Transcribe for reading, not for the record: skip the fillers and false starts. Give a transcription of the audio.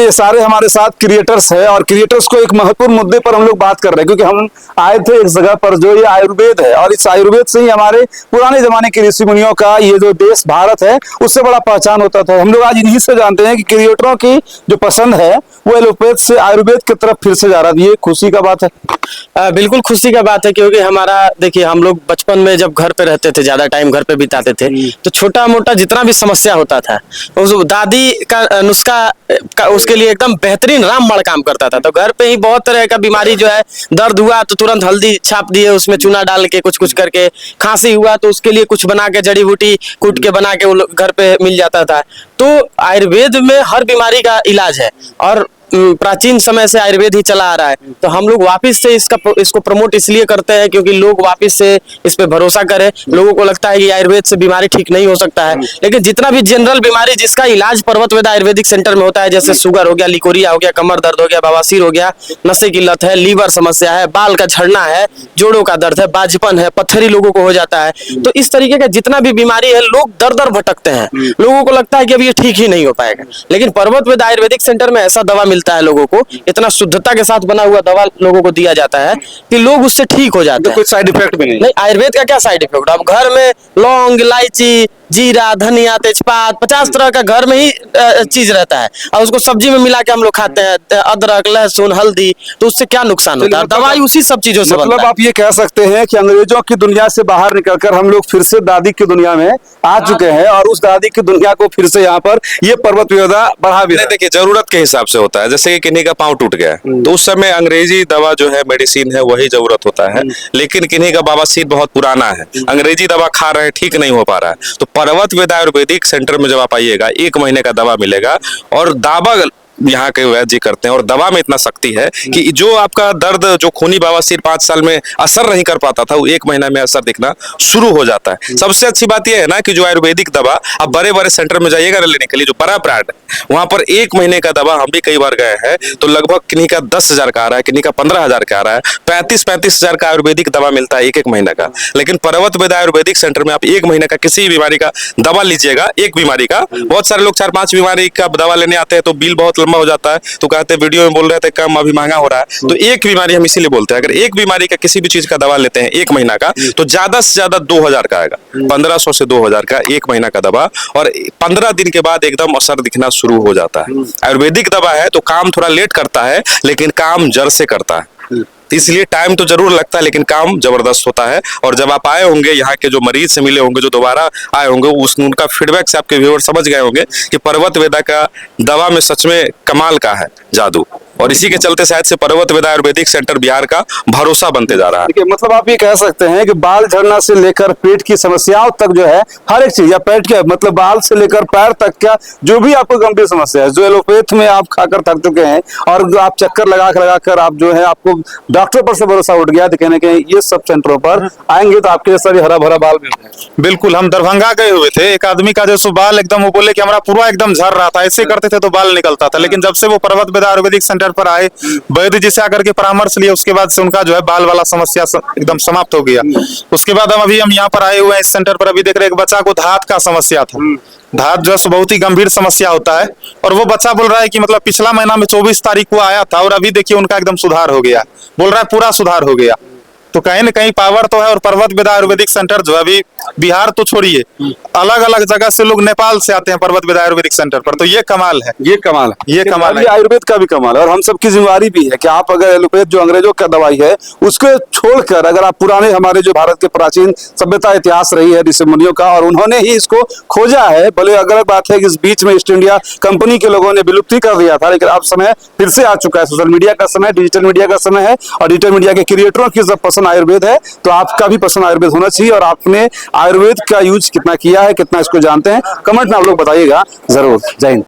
ये सारे हमारे साथ क्रिएटर्स है और क्रिएटर्स को एक महत्वपूर्ण मुद्दे पर हम लोग बात कर रहे हैं, क्योंकि हम आए थे एक जगह पर जो ये आयुर्वेद है और इस आयुर्वेद से ही हमारे पुराने जमाने के ऋषि मुनियों का ये जो देश भारत है उससे बड़ा पहचान होता था। हम लोग आज इन्हीं से जानते हैं कि क्रिएटरों की जो पसंद है वो एलोपैथ से आयुर्वेद की तरफ फिर से जा रहा है। ये खुशी का बात है। बिल्कुल खुशी का बात है, क्योंकि हमारा देखिए हम लोग बचपन में जब घर पे रहते थे, ज्यादा टाइम घर पे बिताते थे, तो छोटा मोटा जितना भी समस्या होता था उस दादी का नुस्खा उसके लिए एकदम बेहतरीन रामबाण काम करता था। तो घर पे ही बहुत तरह का बीमारी जो है, दर्द हुआ तो तुरंत हल्दी छाप दिए, उसमें चूना डाल के कुछ कुछ करके, खांसी हुआ तो उसके लिए कुछ बना के जड़ी बूटी कूट के बना के वो घर पे मिल जाता था। तो आयुर्वेद में हर बीमारी का इलाज है और प्राचीन समय से आयुर्वेद ही चला आ रहा है। तो हम लोग वापस से इसको प्रमोट इसलिए करते हैं क्योंकि लोग वापस से इस पे भरोसा करें। लोगों को लगता है कि आयुर्वेद से बीमारी ठीक नहीं हो सकता है, लेकिन जितना भी जनरल बीमारी जिसका इलाज पर्वत वेदा आयुर्वेदिक सेंटर में होता है, जैसे शुगर हो गया, लिकोरिया हो गया, कमर दर्द हो गया, बवासीर हो गया, नशे की लत है, लीवर समस्या है, बाल का झड़ना है, जोड़ों का दर्द है, बाजपन है, पत्थरी लोगों को हो जाता है, तो इस तरीके का जितना भी बीमारी है लोग दर दर भटकते हैं। लोगों को लगता है कि अब ये ठीक ही नहीं हो पाएगा, लेकिन पर्वत वेदा आयुर्वेदिक सेंटर में ऐसा दवा मिलता है, लोगों को इतना शुद्धता के साथ बना हुआ दवा लोगों को दिया जाता है कि लोग उससे ठीक हो जाते हैं। कोई साइड इफेक्ट भी नहीं। आयुर्वेद का क्या साइड इफेक्ट? अब घर में लौंग, इलायची, जीरा, धनिया, तेजपात, 50 तरह का घर में ही चीज रहता है और उसको सब्जी में मिला के हम लोग खाते हैं, अदरक, लहसुन, हल्दी, तो उससे क्या नुकसान होता है? दवाई उसी सब चीजों से बनता है। आप ये कह सकते हैं कि अंग्रेजों की दुनिया से बाहर निकलकर हम लोग फिर से दादी की दुनिया में आ चुके हैं और उस दादी की दुनिया को फिर से यहाँ पर ये पर्वत वेदा बढ़ा भी। देखिए जरूरत के हिसाब से होता है, जैसे कि किन्हीं का पांव टूट गया है तो उस समय अंग्रेजी दवा जो है, मेडिसिन है, वही जरूरत होता है। लेकिन किन्हीं का बवासीर बहुत पुराना है, अंग्रेजी दवा खा रहे हैं, ठीक नहीं हो पा रहा है, तो पर्वत वेदा आयुर्वेदिक सेंटर में जब आप आइएगा 1 महीने का दवा मिलेगा और दावा यहाँ के वैद्य जी करते हैं और दवा में इतना शक्ति है कि जो आपका दर्द, जो खूनी बवासीर 5 साल में असर नहीं कर पाता था, वो 1 महीना में असर दिखना शुरू हो जाता है। सबसे अच्छी बात यह है ना कि जो आयुर्वेदिक दवा आप बड़े बड़े सेंटर में जाइएगा लेने के लिए, जो बड़ा ब्रांड है वहां पर 1 महीने का दवा, हम भी कई बार गए हैं, तो लगभग किन्हीं का 10,000 का आ रहा है, किन्हीं का 15,000 का आ रहा है, 35,000 का आयुर्वेदिक दवा मिलता है 1 महीने का। लेकिन पर्वत वेदा आयुर्वेदिक सेंटर में आप 1 महीने का किसी बीमारी का दवा लीजिएगा, एक बीमारी का, बहुत सारे लोग 4-5 बीमारी का दवा लेने आते हैं तो बिल बहुत लंबा हो जाता है, तो कहते हैं वीडियो में बोल रहे थे कम, अभी महंगा हो रहा है। तो एक बीमारी हम इसीलिए बोलते हैं, अगर एक बीमारी का किसी भी चीज का दवा लेते हैं 1 महीना का, तो ज्यादा से ज्यादा 2,000 का आएगा, 1,500 से 2,000 का 1 महीना का दवा, और 15 दिन के बाद एकदम असर दिखना शुरू हो जाता है। आयुर्वेदिक दवा है तो काम थोड़ा लेट करता है, लेकिन काम जड़ से करता है, इसलिए टाइम तो जरूर लगता है लेकिन काम जबरदस्त होता है। और जब आप आए होंगे, यहाँ के जो मरीज से मिले होंगे, जो दोबारा आए होंगे, उनका फीडबैक से आपके व्यूअर समझ गए होंगे कि पर्वत वेदा का दवा में सच में कमाल का है जादू, और इसी के चलते शायद से पर्वत वेदा आयुर्वेदिक सेंटर बिहार का भरोसा बनते जा रहा है। मतलब आप ये कह सकते हैं कि बाल झड़ना से लेकर पेट की समस्याओं तक जो है, हर एक चीज, या पेट के मतलब बाल से लेकर पैर तक का जो भी आपको गंभीर समस्या है, जो एलोपैथ में आप खाकर थक चुके हैं और आप चक्कर लगाकर आप जो है, आपको डॉक्टर पर से भरोसा उठ गया, कहने के ये सब सेंटरों पर आएंगे तो आपके जैसा भी हरा भरा बाल मिल जाए। बिल्कुल, हम दरभंगा गए हुए थे, एक आदमी का जो बाल एकदम, वो बोले कि हमारा पूरा एकदम झड़ रहा था, ऐसे करते थे तो बाल निकलता था, लेकिन जब से वो पर्वत वेदा आयुर्वेदिक सेंटर पर आए, वैद्य जी से आकर के परामर्श लिया, उसके बाद से उनका जो है बाल वाला समस्या एकदम समाप्त हो गया। उसके बाद हम यहाँ पर आए हुए हैं इस सेंटर पर, अभी देख रहे हैं एक बच्चा को धात का समस्या था। धात जो है बहुत ही गंभीर समस्या होता है, और वो बच्चा बोल रहा है कि मतलब पिछला महीना में 24 तारीख को आया था और अभी देखिए उनका एकदम सुधार हो गया, बोल रहा है पूरा सुधार हो गया। तो कहीं न कहीं पावर तो है, और पर्वत वेदा आयुर्वेदिक सेंटर जो है, अभी बिहार तो छोड़िए, अलग अलग जगह से लोग नेपाल से आते हैं पर्वत वेदा आयुर्वेदिक सेंटर पर, तो ये कमाल है, ये कमाल है, ये कमाल है। आयुर्वेद का भी कमाल है, और हम सबकी जिम्मेवारी भी है कि आप अगर एलोपैथ जो अंग्रेजों का दवाई है उसको छोड़कर अगर आप पुराने, हमारे जो भारत के प्राचीन सभ्यता इतिहास रही है ऋषि मुनियों का, और उन्होंने ही इसको खोजा है, भले अगर बात है कि इस बीच में ईस्ट इंडिया कंपनी के लोगों ने विलुप्ति कर दिया था, लेकिन अब समय फिर से आ चुका है, सोशल मीडिया का समय, डिजिटल मीडिया का समय है, और डिजिटल मीडिया के क्रिएटरों की जब पसंद आयुर्वेद है तो आपका भी पसंद आयुर्वेद होना चाहिए। और आपने आयुर्वेद का यूज कितना किया है, कितना इसको जानते हैं, कमेंट में आप लोग बताइएगा जरूर। जय हिंद।